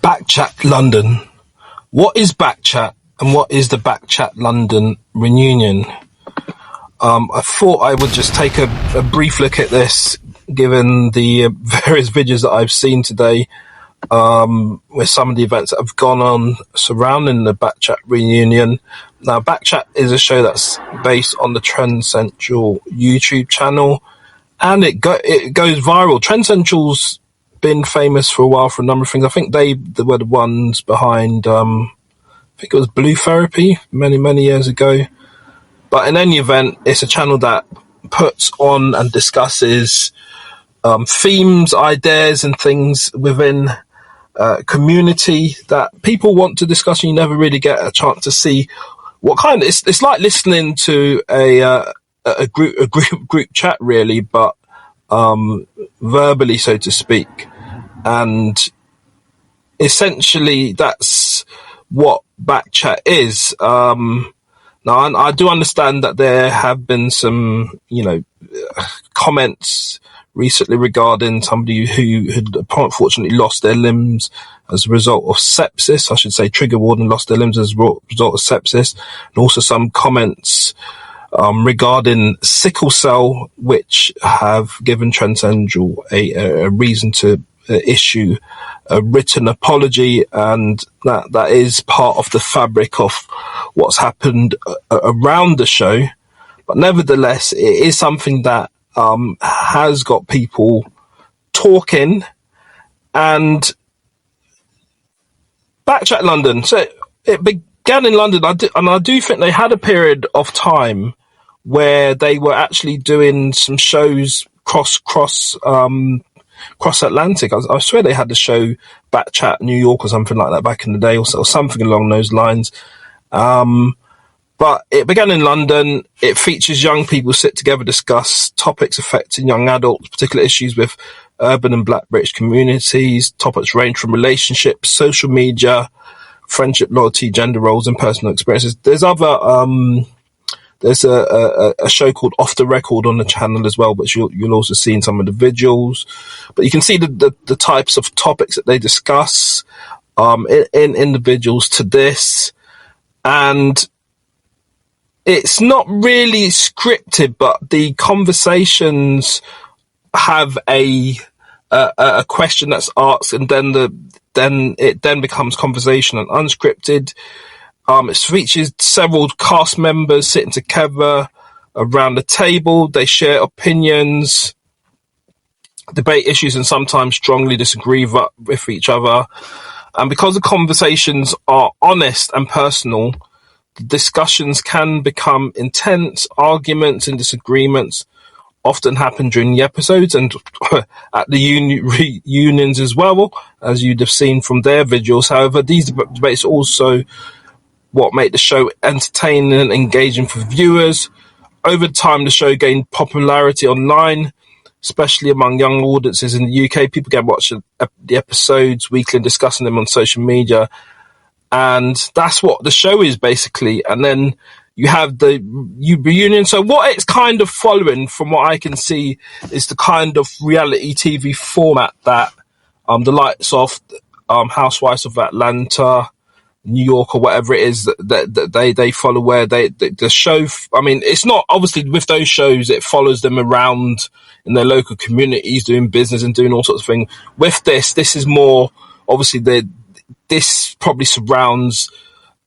BkChat London. What is BkChat and what is the BkChat London Reunion? I thought I would just take a brief look at this, given the various videos that I've seen today, with some of the events that have gone on surrounding the BkChat Reunion. Now, BkChat is a show that's based on the Trend Central YouTube channel, and it goes viral. Trend Central's been famous for a while for a number of things. I think they were the ones behind, I think it was Blue Therapy many years ago. But in any event, it's a channel that puts on and discusses themes, ideas, and things within community that people want to discuss, and you never really get a chance to see what kind of. It's like listening to a group chat, really, but verbally, so to speak. And essentially, that's what BkChat is. Now, I do understand that there have been some, comments recently regarding somebody who had unfortunately lost their limbs as a result of sepsis. I should say trigger warning, lost their limbs as a result of sepsis. And also some comments regarding sickle cell, which have given Trend Central a reason to issue a written apology, and that is part of the fabric of what's happened around the show. But nevertheless, it is something that has got people talking. And BkChat London, so it began in London, I do think they had a period of time where they were actually doing some shows cross Atlantic. I swear they had the show BkChat New York or something like that back in the day, or something along those lines. But it began in London. It features young people sit together, discuss topics affecting young adults, particular issues with urban and Black British communities. Topics range from relationships, social media, friendship, loyalty, gender roles, and personal experiences. There's There's a show called Off the Record on the channel as well, which you'll also see in some of the visuals. But you can see the types of topics that they discuss in individuals to this. And it's not really scripted, but the conversations have a question that's asked, and then it becomes conversation and unscripted. It features several cast members sitting together around the table. They share opinions, debate issues, and sometimes strongly disagree with each other. And because the conversations are honest and personal, the discussions can become intense. Arguments and disagreements often happen during the episodes and at the reunions as well, as you'd have seen from their visuals. However, these debates also what made the show entertaining and engaging for viewers. Over time, the show gained popularity online, especially among young audiences in the UK. People get watching the episodes weekly and discussing them on social media. And that's what the show is, basically. And then you have the reunion. So what it's kind of following, from what I can see, is the kind of reality TV format that the likes of Housewives of Atlanta, New York, or whatever it is that they follow, where the show, I mean, it's not, obviously with those shows, it follows them around in their local communities doing business and doing all sorts of things. With this is more, obviously this probably surrounds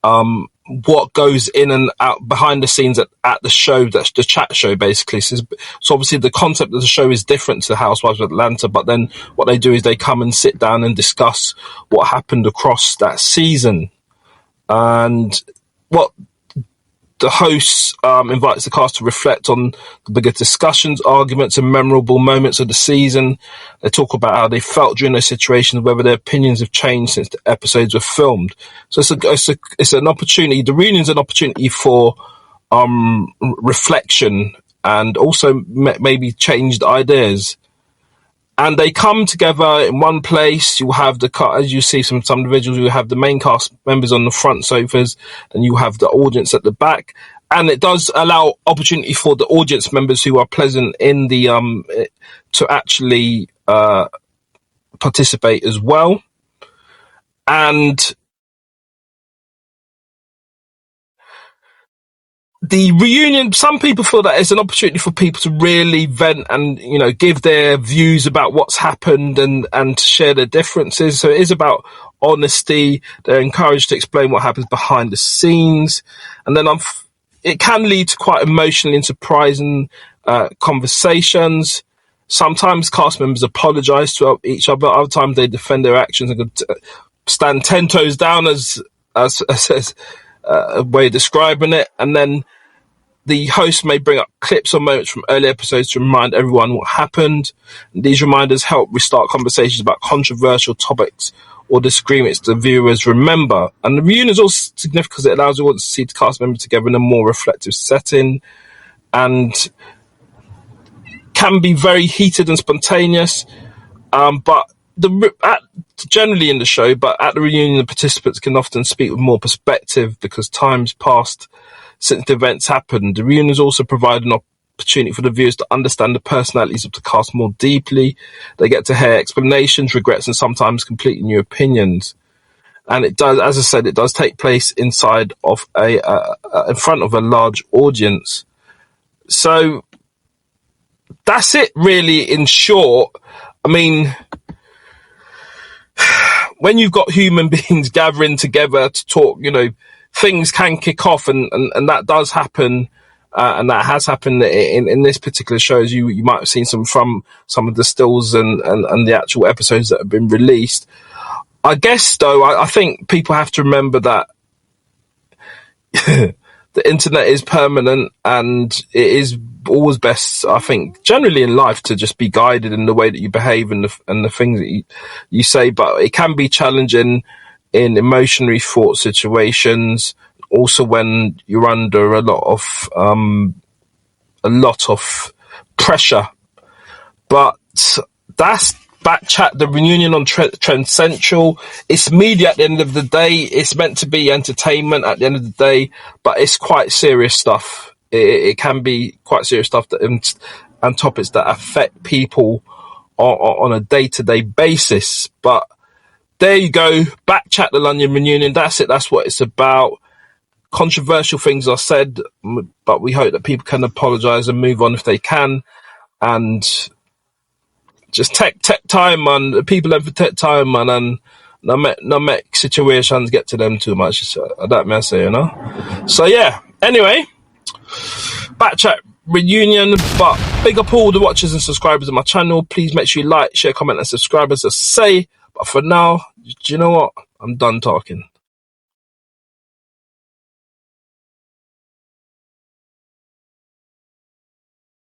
what goes in and out behind the scenes at the show. That's the chat show, basically. So obviously the concept of the show is different to Housewives of Atlanta, but then what they do is they come and sit down and discuss what happened across that season. And what the hosts invites the cast to reflect on the bigger discussions, arguments, and memorable moments of the season. They talk about how they felt during those situations, whether their opinions have changed since the episodes were filmed. So it's an opportunity. The reunion's an opportunity for reflection and also maybe changed ideas. And they come together in one place. You have as you see some individuals, you have the main cast members on the front sofas, and you have the audience at the back. And it does allow opportunity for the audience members who are present in the to actually participate as well. And the reunion, some people feel that it's an opportunity for people to really vent and, you know, give their views about what's happened and share their differences. So it is about honesty. They're encouraged to explain what happens behind the scenes. And then it can lead to quite emotionally and surprising conversations. Sometimes cast members apologize to each other. Other times they defend their actions and stand 10 toes down as a way of describing it. And then the host may bring up clips or moments from early episodes to remind everyone what happened. These reminders help restart conversations about controversial topics or disagreements the viewers remember. And the reunion is also significant because it allows the audience to see the cast members together in a more reflective setting, and can be very heated and spontaneous. But generally in the show, but at the reunion, the participants can often speak with more perspective because time's passed since the events happened. The reunions also provide an opportunity for the viewers to understand the personalities of the cast more deeply. They get to hear explanations, regrets, and sometimes completely new opinions. And it does, as I said, it does take place inside of in front of a large audience. So that's it, really, in short. I mean, when you've got human beings gathering together to talk, you know, things can kick off, and that does happen, and that has happened in this particular show. As you might have seen from some of the stills and the actual episodes that have been released. I guess, though, I think people have to remember that the internet is permanent, and it is always best, I think, generally in life, to just be guided in the way that you behave and the things that you say. But it can be challenging in emotionally fraught situations, also when you're under a lot of pressure. But that's BkChat, the reunion on Trend Central. It's media at the end of the day. It's meant to be entertainment at the end of the day, but it's quite serious stuff. It can be quite serious stuff and topics that affect people on a day-to-day basis. But there you go, BkChat, the London reunion. That's it. That's what it's about. Controversial things are said, but we hope that people can apologise and move on if they can. And just take time, man. People have to take time, man, and not make situations get to them too much. So, that may I say, you know. So yeah. Anyway, BkChat reunion. But big up all the watchers and subscribers of my channel. Please make sure you like, share, comment, and subscribe, as I say. But for now, do you know what? I'm done talking.